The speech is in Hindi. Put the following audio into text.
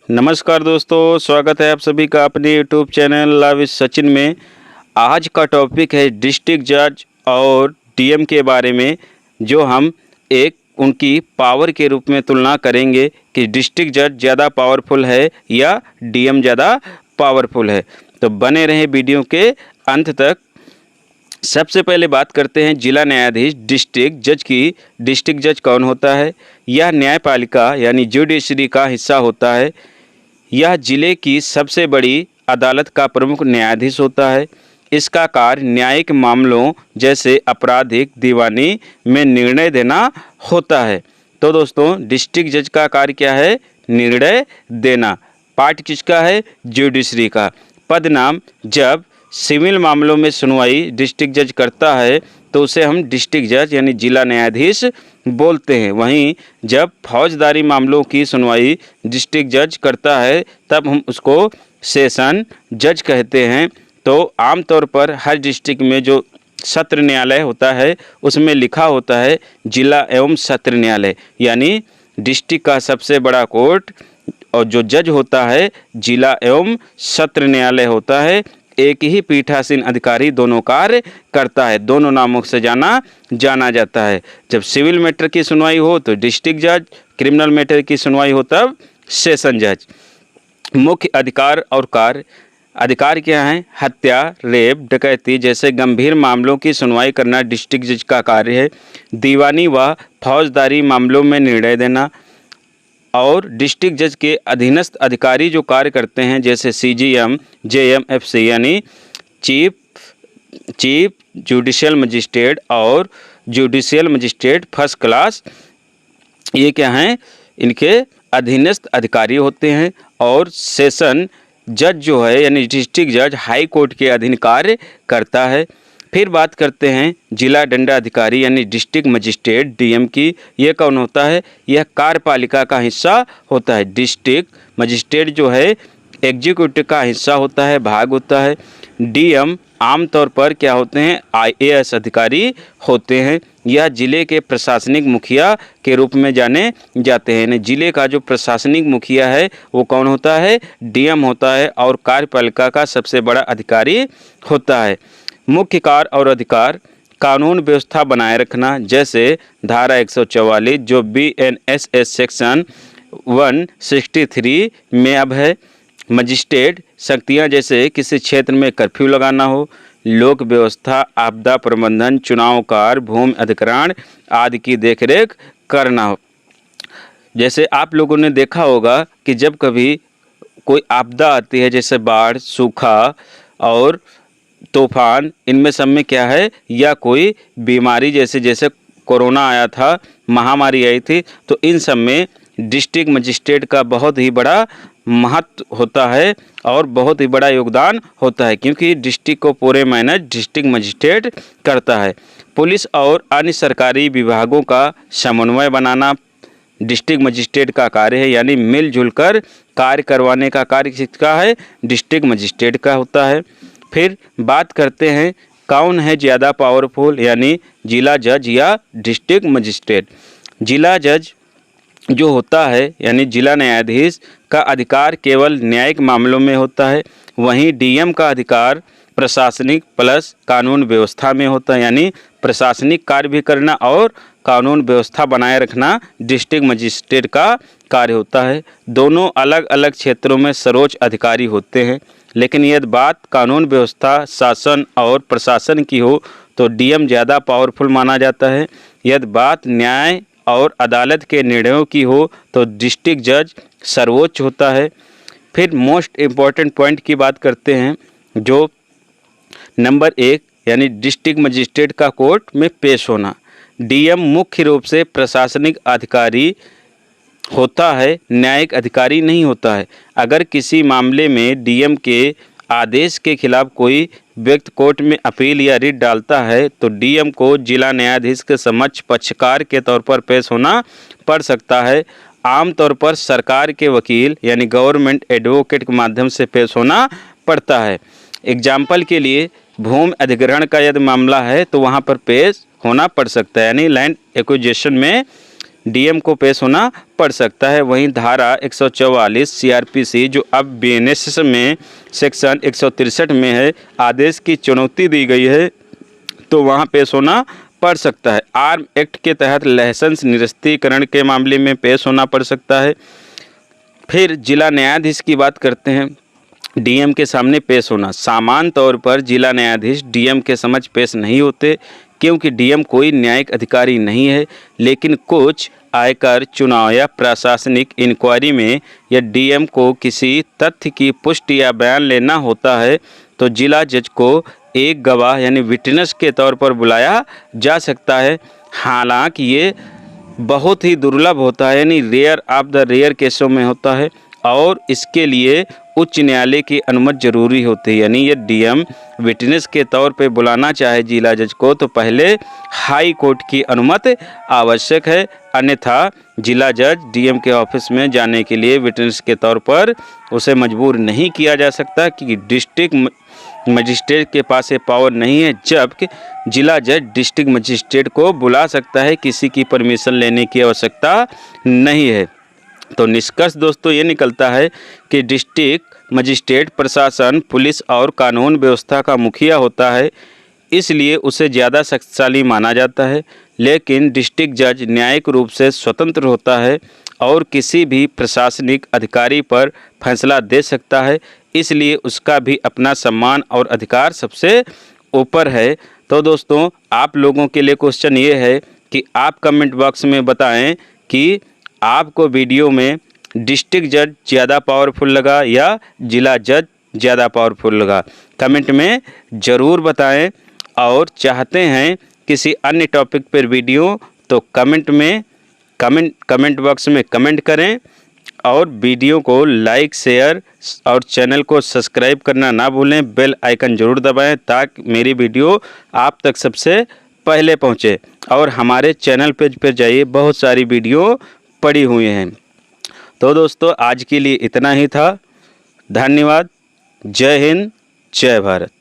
नमस्कार दोस्तों, स्वागत है आप सभी का अपने YouTube channel love with Sachin में। आज का टॉपिक है डिस्ट्रिक्ट जज और डीएम के बारे में, जो हम एक उनकी पावर के रूप में तुलना करेंगे कि डिस्ट्रिक्ट जज ज़्यादा पावरफुल है या डीएम ज़्यादा पावरफुल है। तो बने रहें वीडियो के अंत तक। सबसे पहले बात करते हैं जिला न्यायाधीश डिस्ट्रिक्ट जज की। डिस्ट्रिक्ट जज कौन होता है? यह न्यायपालिका यानी जुडिशरी का हिस्सा होता है। यह जिले की सबसे बड़ी अदालत का प्रमुख न्यायाधीश होता है। इसका कार्य न्यायिक मामलों जैसे आपराधिक, दीवानी में निर्णय देना होता है। तो दोस्तों, डिस्ट्रिक्ट जज का कार्य क्या है? निर्णय देना। पार्ट किसका है? जुडिशरी का। पद नाम: जब सिविल मामलों में सुनवाई डिस्ट्रिक्ट जज करता है तो उसे हम डिस्ट्रिक्ट जज यानी जिला न्यायाधीश बोलते हैं। वहीं जब फौजदारी मामलों की सुनवाई डिस्ट्रिक्ट जज करता है तब हम उसको सेशन जज कहते हैं। तो आमतौर पर हर डिस्ट्रिक्ट में जो सत्र न्यायालय होता है उसमें लिखा होता है जिला एवं सत्र न्यायालय, यानी डिस्ट्रिक्ट का सबसे बड़ा कोर्ट और जो जज होता है जिला एवं सत्र न्यायालय होता है। एक ही पीठासीन अधिकारी दोनों कार्य करता है, दोनों नामों से जाना जाता है। जब सिविल मैटर की सुनवाई हो तो डिस्ट्रिक्ट जज, क्रिमिनल मैटर की सुनवाई हो तब सेशन जज। मुख्य अधिकार और कार्य: अधिकार क्या हैं? हत्या, रेप, डकैती जैसे गंभीर मामलों की सुनवाई करना डिस्ट्रिक्ट जज का कार्य है। दीवानी व फौजदारी मामलों में निर्णय देना। और डिस्ट्रिक्ट जज के अधीनस्थ अधिकारी जो कार्य करते हैं जैसे सीजीएम, जेएमएफसी यानी चीफ जुडिशियल मजिस्ट्रेट और जुडिशियल मजिस्ट्रेट फर्स्ट क्लास, ये क्या हैं? इनके अधीनस्थ अधिकारी होते हैं। और सेशन जज जो है यानी डिस्ट्रिक्ट जज हाई कोर्ट के अधीन कार्य करता है। फिर बात करते हैं जिला दंडाधिकारी यानी डिस्ट्रिक्ट मजिस्ट्रेट डीएम की। यह कौन होता है? यह कार्यपालिका का हिस्सा होता है। डिस्ट्रिक्ट मजिस्ट्रेट जो है एग्जीक्यूटिव का हिस्सा होता है, भाग होता है। डीएम आमतौर पर क्या होते हैं? आईएएस अधिकारी होते हैं। यह जिले के प्रशासनिक मुखिया के रूप में जाने जाते हैं। जिले का जो प्रशासनिक मुखिया है वो कौन होता है? डीएम होता है और कार्यपालिका का सबसे बड़ा अधिकारी होता है। मुख्य कार्य और अधिकार: कानून व्यवस्था बनाए रखना, जैसे धारा 144 जो बीएनएसएस सेक्शन 163 में अब है। मजिस्ट्रेट शक्तियां जैसे किसी क्षेत्र में कर्फ्यू लगाना हो, लोक व्यवस्था, आपदा प्रबंधन, चुनाव कार्य, भूमि अधिग्रहण आदि की देखरेख करना हो। जैसे आप लोगों ने देखा होगा कि जब कभी कोई आपदा आती है जैसे बाढ़, सूखा और तूफान, इनमें सब में क्या है? या कोई बीमारी जैसे कोरोना आया था, महामारी आई थी, तो इन सब में डिस्ट्रिक्ट मजिस्ट्रेट का बहुत ही बड़ा महत्व होता है और बहुत ही बड़ा योगदान होता है, क्योंकि डिस्ट्रिक्ट को पूरे मैनेज डिस्ट्रिक्ट मजिस्ट्रेट करता है। पुलिस और अन्य सरकारी विभागों का समन्वय बनाना डिस्ट्रिक्ट मजिस्ट्रेट का कार्य है, यानी मिलजुल कर कार्य करवाने का कार्य किसका है? डिस्ट्रिक्ट मजिस्ट्रेट का होता है। फिर बात करते हैं कौन है ज़्यादा पावरफुल, यानी जिला जज या डिस्ट्रिक्ट मजिस्ट्रेट। जिला जज जो होता है यानी जिला न्यायाधीश का अधिकार केवल न्यायिक मामलों में होता है। वहीं डीएम का अधिकार प्रशासनिक प्लस कानून व्यवस्था में होता है, यानी प्रशासनिक कार्य भी करना और कानून व्यवस्था बनाए रखना डिस्ट्रिक्ट मजिस्ट्रेट का कार्य होता है। दोनों अलग अलग क्षेत्रों में सर्वोच्च अधिकारी होते हैं, लेकिन यदि बात कानून व्यवस्था, शासन और प्रशासन की हो तो डीएम ज़्यादा पावरफुल माना जाता है। यदि बात न्याय और अदालत के निर्णयों की हो तो डिस्ट्रिक्ट जज सर्वोच्च होता है। फिर मोस्ट इम्पॉर्टेंट पॉइंट की बात करते हैं, जो नंबर 1 यानी डिस्ट्रिक्ट मजिस्ट्रेट का कोर्ट में पेश होना। डीएम मुख्य रूप से प्रशासनिक अधिकारी होता है, न्यायिक अधिकारी नहीं होता है। अगर किसी मामले में डीएम के आदेश के खिलाफ कोई व्यक्ति कोर्ट में अपील या रिट डालता है तो डीएम को जिला न्यायाधीश के समक्ष पक्षकार के तौर पर पेश होना पड़ सकता है। आमतौर पर सरकार के वकील यानी गवर्नमेंट एडवोकेट के माध्यम से पेश होना पड़ता है। एग्जाम्पल के लिए भूमि अधिग्रहण का यदि मामला है तो वहाँ पर पेश होना पड़ सकता है, यानी लैंड एक्विजिशन में डीएम को पेश होना पड़ सकता है। वहीं धारा 144 सीआरपीसी जो अब बीएनएस में सेक्शन 163 में है, आदेश की चुनौती दी गई है, तो वहाँ पेश होना पड़ सकता है। आर्म एक्ट के तहत लाइसेंस निरस्तीकरण के मामले में पेश होना पड़ सकता है। फिर जिला न्यायाधीश की बात करते हैं। डीएम के सामने पेश होना, सामान्य तौर पर जिला न्यायाधीश डीएम के समक्ष पेश नहीं होते, क्योंकि डीएम कोई न्यायिक अधिकारी नहीं है। लेकिन कुछ आयकर, चुनाव या प्रशासनिक इंक्वायरी में या डीएम को किसी तथ्य की पुष्टि या बयान लेना होता है तो जिला जज को एक गवाह यानी विटनेस के तौर पर बुलाया जा सकता है। हालांकि ये बहुत ही दुर्लभ होता है, यानी रेयर ऑफ द रेयर केसों में होता है, और इसके लिए उच्च न्यायालय की अनुमति जरूरी होती है। यानी ये डीएम विटनेस के तौर पे बुलाना चाहे जिला जज को तो पहले हाई कोर्ट की अनुमति आवश्यक है, अन्यथा जिला जज डीएम के ऑफिस में जाने के लिए विटनेस के तौर पर उसे मजबूर नहीं किया जा सकता, कि डिस्ट्रिक्ट मजिस्ट्रेट के पास ये पावर नहीं है। जबकि जिला जज डिस्ट्रिक्ट मजिस्ट्रेट को बुला सकता है, किसी की परमिशन लेने की आवश्यकता नहीं है। तो निष्कर्ष दोस्तों ये निकलता है कि डिस्ट्रिक्ट मजिस्ट्रेट प्रशासन, पुलिस और कानून व्यवस्था का मुखिया होता है, इसलिए उसे ज़्यादा शक्तिशाली माना जाता है। लेकिन डिस्ट्रिक्ट जज न्यायिक रूप से स्वतंत्र होता है और किसी भी प्रशासनिक अधिकारी पर फैसला दे सकता है, इसलिए उसका भी अपना सम्मान और अधिकार सबसे ऊपर है। तो दोस्तों आप लोगों के लिए क्वेश्चन ये है कि आप कमेंट बॉक्स में बताएं कि आपको वीडियो में डिस्ट्रिक्ट जज ज़्यादा पावरफुल लगा या जिला जज ज़्यादा पावरफुल लगा। कमेंट में ज़रूर बताएं, और चाहते हैं किसी अन्य टॉपिक पर वीडियो तो कमेंट बॉक्स में कमेंट करें, और वीडियो को लाइक, शेयर और चैनल को सब्सक्राइब करना ना भूलें। बेल आइकन ज़रूर दबाएं ताकि मेरी वीडियो आप तक सबसे पहले पहुंचे। और हमारे चैनल पेज पर जाइए, बहुत सारी वीडियो पड़ी हुई हैं। तो दोस्तों आज के लिए इतना ही था। धन्यवाद। जय हिंद, जय भारत।